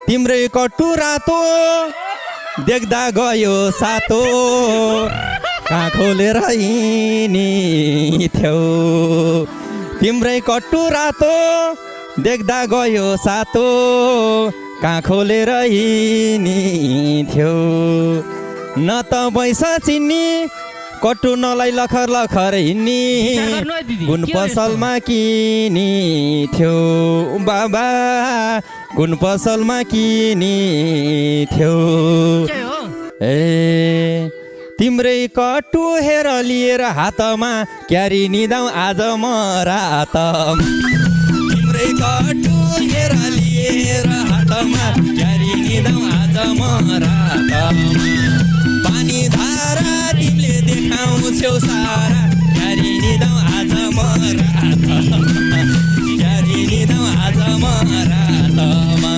तिम्रै कट्टु रातो देख्दा गयो सातो कहाँ खोलेर हिँड्थ्यौ तिम्रै कट्टु रातो देख्दा गयो सातो कहाँ खोलेर हिँड्थ्यौ न त पैसा चिन्नी कट्टु नलाई लखर लखर हिँड्नी कुन पसलमा किनी थियो बाबा कुन पसलमा किनी थियो ए तिम्रै कट्टु हेर लिएर हातमा क्यारी निदाउ आज म रात तिम्रै कट्टु हेर लिएर हातमा क्यारी निदाउ आज म रात पानी धारा तिमीले देखाउँछौ सारा क्यारी निदाउ आज म रात क्यारी निदाउ आज म रातमा